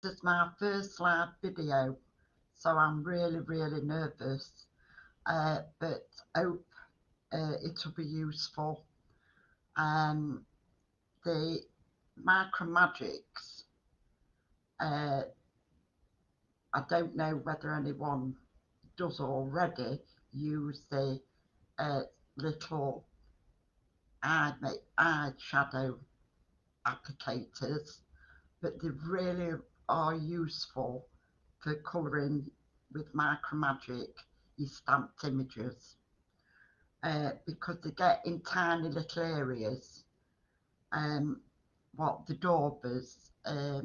This is my first live video, so I'm really nervous, but hope it'll be useful. Um, the Mica Magics, uh, I don't know whether anyone does already use the uh, little eye shadow applicators, but they really are useful for colouring with Mica Magic your stamped images, because they get in tiny little areas. What the daubers are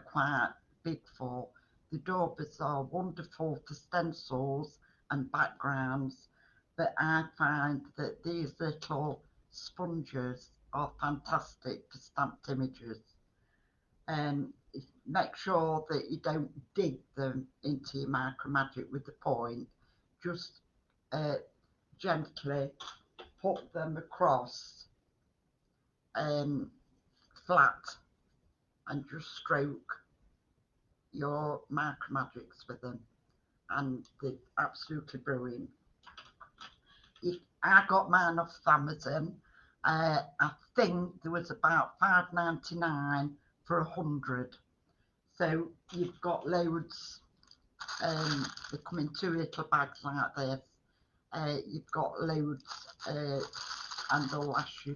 quite big for. The daubers are wonderful for stencils and backgrounds, but I find that these little sponges are fantastic for stamped images. And make sure that you don't dig them into your Mica Magic with the point. Just uh, gently put them across flat and just stroke your Mica Magics with them, and they're absolutely brilliant. I got mine off Amazon. I think there was about £5.99 for 100. So you've got loads. They come in two little bags like this. You've got loads, and they'll last you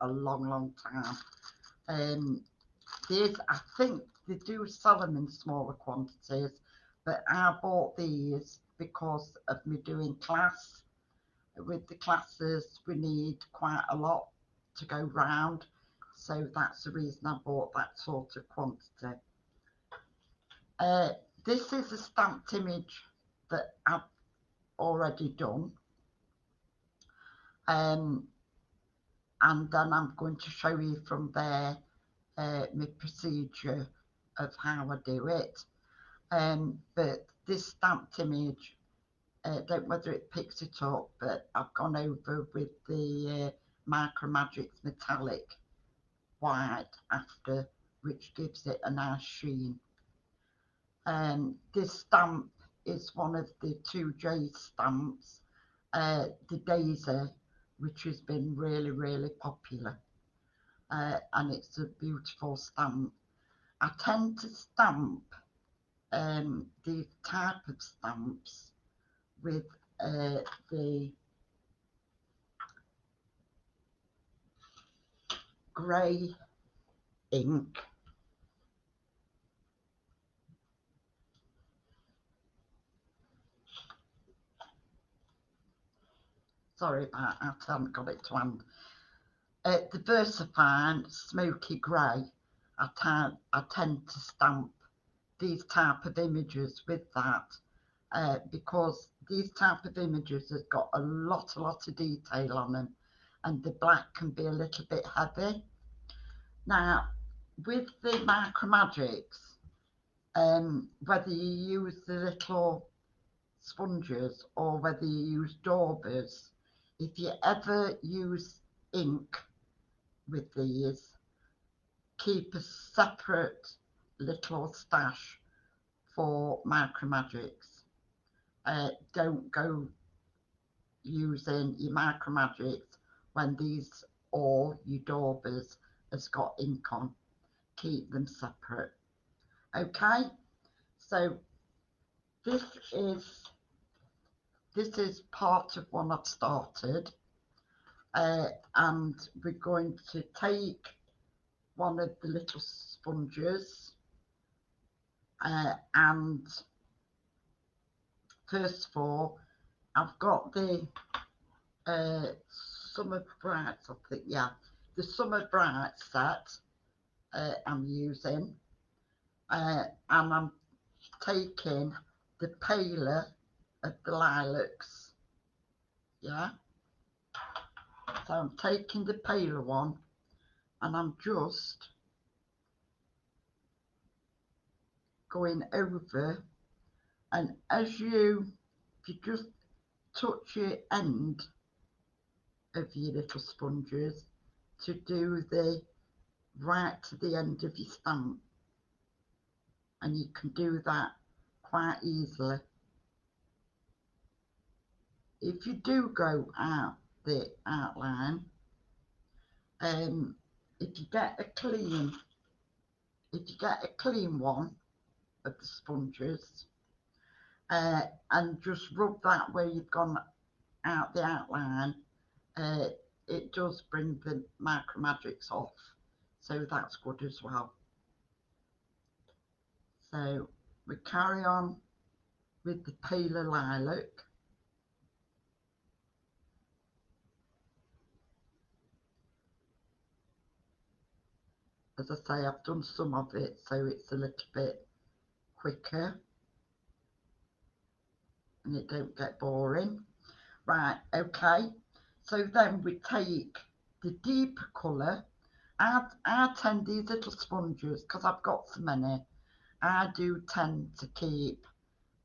a long time. These, I think they do sell them in smaller quantities, but I bought these because of me doing class. With the classes, we need quite a lot to go round, so that's the reason I bought that sort of quantity. Uh, this is a stamped image that I've already done, and then I'm going to show you from there my procedure of how I do it. But this stamped image, don't know whether it picks it up, but I've gone over with the Mica Magics metallic white after, which gives it a nice sheen. This stamp is one of the 2J stamps, the Daisy, which has been really popular, and it's a beautiful stamp. I tend to stamp these type of stamps with the grey ink. Sorry about that, I haven't got it to hand. The VersaFine Smoky Grey, I tend to stamp these type of images with that, because these type of images have got a lot of detail on them, and the black can be a little bit heavy. Now, with the Mica Magics, whether you use the little sponges or whether you use daubers, if you ever use ink with these, keep a separate little stash for Mica Magics. Don't go using your Mica Magics when these or your daubers has got ink on. Keep them separate. Okay, so this is this is part of one I've started, and we're going to take one of the little sponges, and first of all I've got the Summer Brights, I think, yeah, the Summer Bright set I'm using, and I'm taking the paler of the lilacs, yeah, so I'm taking the paler one and I'm just going over, and as you just touch your end of your little sponges to do the right to the end of your stamp, and you can do that quite easily. If you do go out the outline, if you get a clean one of the sponges, and just rub that where you've gone out the outline, it does bring the Mica Magics off, so that's good as well. So we carry on with the paler lilac. As I say, I've done some of it, so it's a little bit quicker and it don't get boring. Right, okay. So then we take the deeper colour. I tend these little sponges, because I've got so many, I do tend to keep,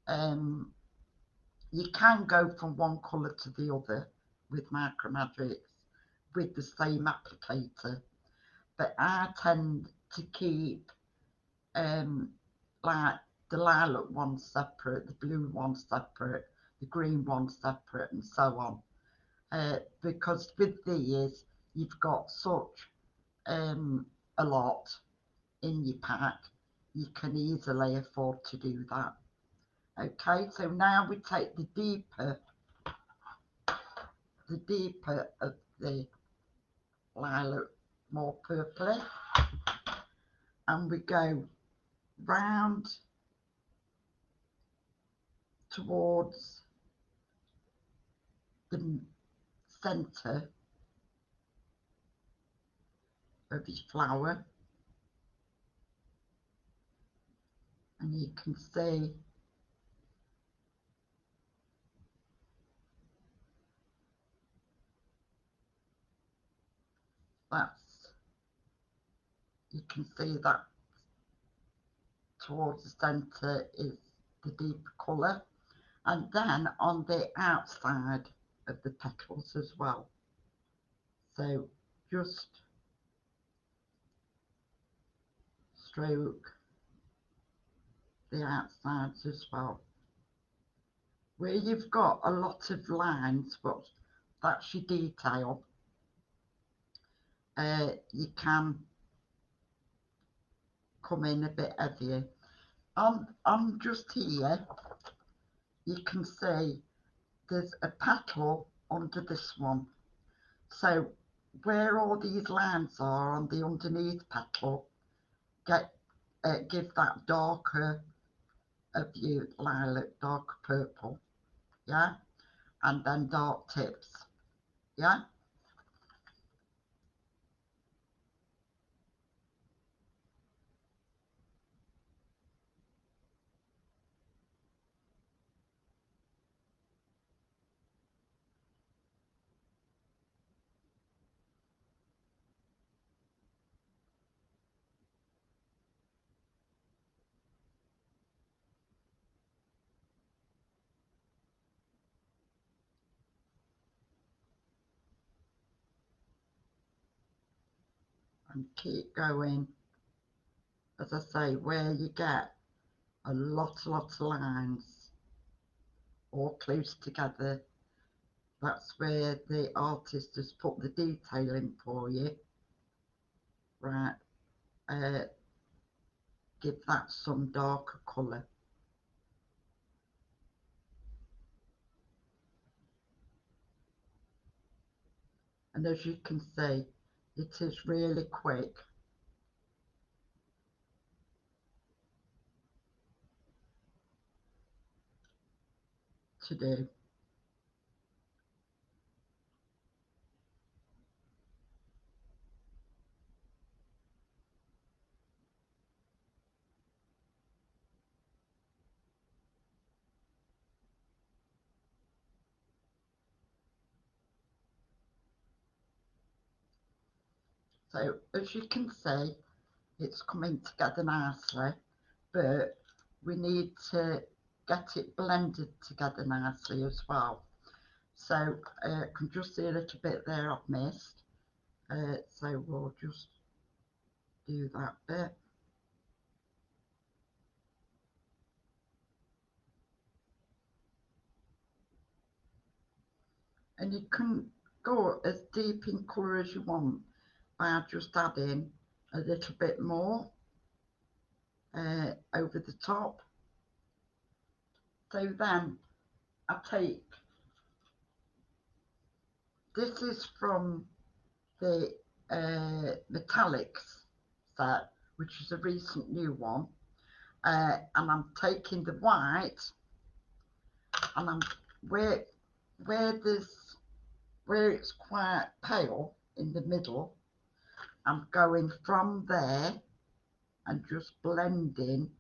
you can go from one colour to the other with Mica Magics with the same applicator, but I tend to keep like the lilac one separate, the blue one separate, the green one separate, and so on, because with these you've got such a lot in your pack, you can easily afford to do that. Okay, so now we take the deeper of the lilac, more purpley, and we go round towards the centre of his flower, and you can see that towards the centre is the deeper colour, and then on the outside of the petals as well. So just stroke the outsides as well. Where you've got a lot of lines, but that's your detail, you can come in a bit heavier. On just here, you can see there's a petal under this one. So where all these lines are on the underneath petal, give that darker of your lilac, dark purple, yeah, and then dark tips, yeah. And keep going, as I say, where you get a lot of lines all close together, that's where the artist has put the detail in for you. Right, give that some darker colour. And as you can see, it is really quick to do. So as you can see, it's coming together nicely, but we need to get it blended together nicely as well. So I can just see a little bit there I've missed, so we'll just do that bit. and you can go as deep in colour as you want by just adding a little bit more over the top. So then I take, this is from the metallics set, which is a recent new one, and I'm taking the white, and I'm where there's where it's quite pale in the middle, I'm going from there and just blending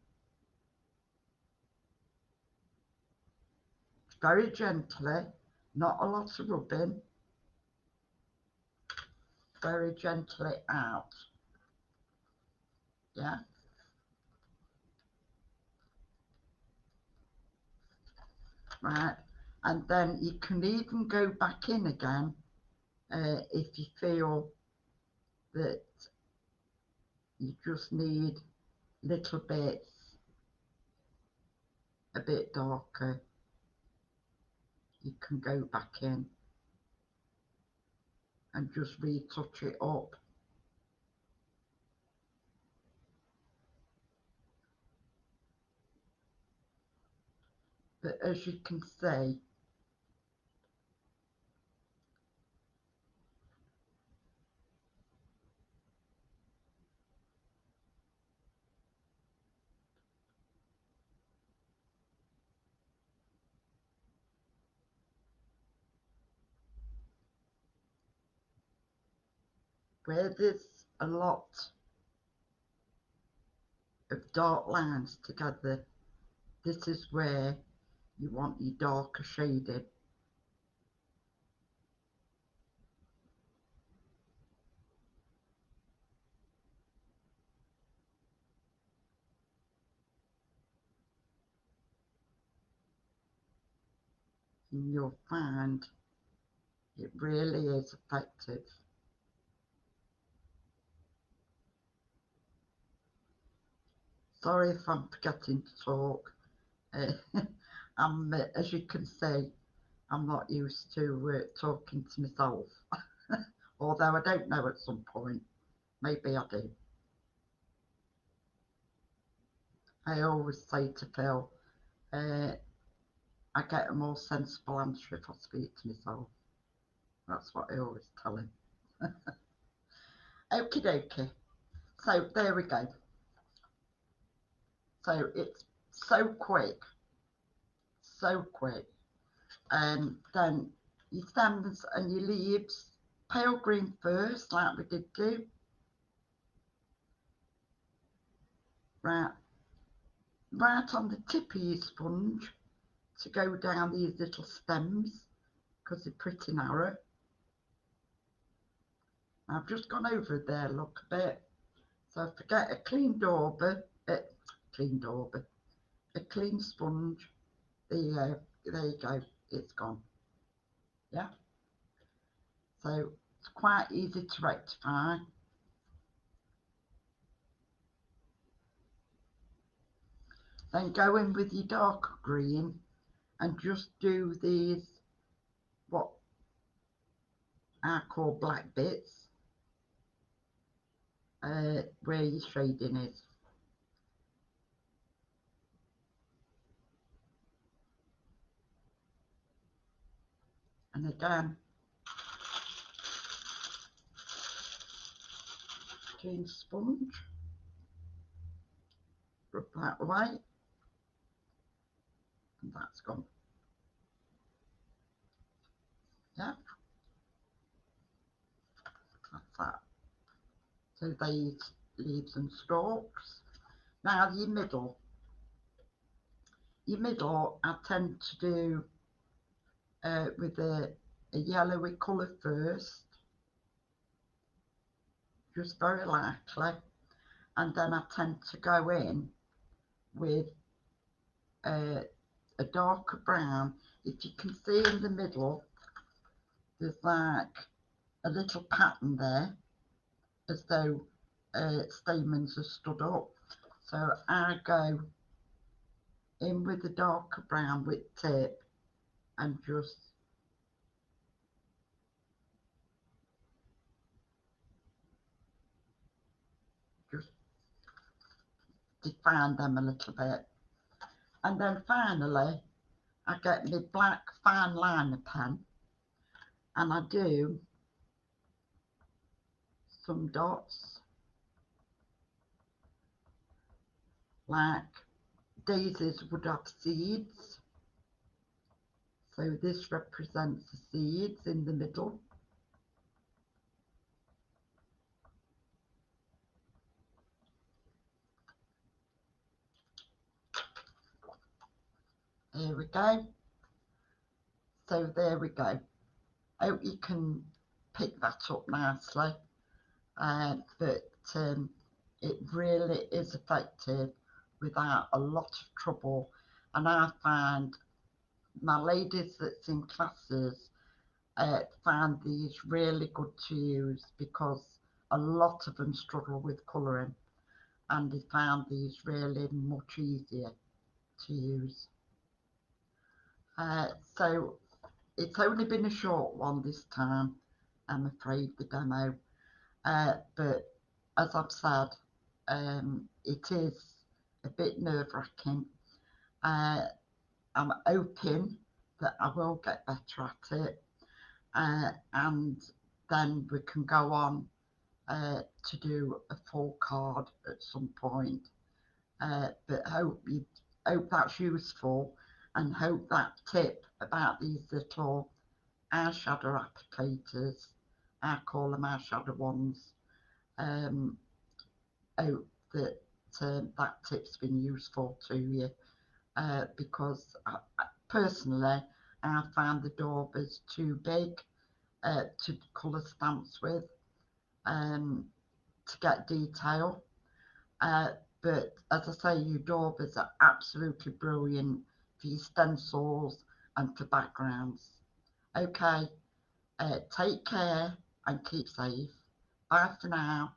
very gently, not a lot of rubbing, very gently out. Yeah, right. And then you can even go back in again if you feel that you just need little bits a bit darker. You can go back in and just retouch it up. But as you can see, where there's a lot of dark lines together, this is where you want your darker shading. And you'll find it really is effective. Sorry if I'm forgetting to talk. As you can see, I'm not used to talking to myself. Although I don't know, at some point, maybe I do. I always say to Phil, I get a more sensible answer if I speak to myself. That's what I always tell him. Okie dokie. So there we go. So it's so quick, so quick. And then your stems and your leaves, pale green first, like we did do. Right, right on the tip of your sponge to go down these little stems because they're pretty narrow. I've just gone over there, look a bit. So forget a clean dauber, a clean sponge. There you go, it's gone. Yeah. So it's quite easy to rectify. Then go in with your darker green and just do these, what I call black bits, where your shading is. And again, clean sponge, rub that away, and that's gone. Yeah, that's that. So these leaves and stalks. Now your middle I tend to do with a yellowy colour first, just very lightly, and then I tend to go in with a darker brown. If you can see in the middle, there's like a little pattern there, as though stamens are stood up. So I go in with the darker brown with tip and just define them a little bit. And then finally, I get my black fine liner pen and I do some dots like daisies would have seeds. So this represents the seeds in the middle. Here we go. So there we go. Hope you can pick that up nicely. But it really is effective without a lot of trouble. And I find my ladies that's in classes find these really good to use because a lot of them struggle with colouring and they found these really much easier to use. So it's only been a short one this time, I'm afraid, the demo. But as I've said, it is a bit nerve-wracking. I'm hoping that I will get better at it, and then we can go on to do a full card at some point. But hope that's useful, and hope that tip about these little eyeshadow applicators, I call them eyeshadow ones, hope that that tip's been useful to you, because personally I found the daubers too big to colour stamps with, to get detail. But as I say, your daubers are absolutely brilliant for your stencils and for backgrounds. Okay, take care and keep safe. Bye for now.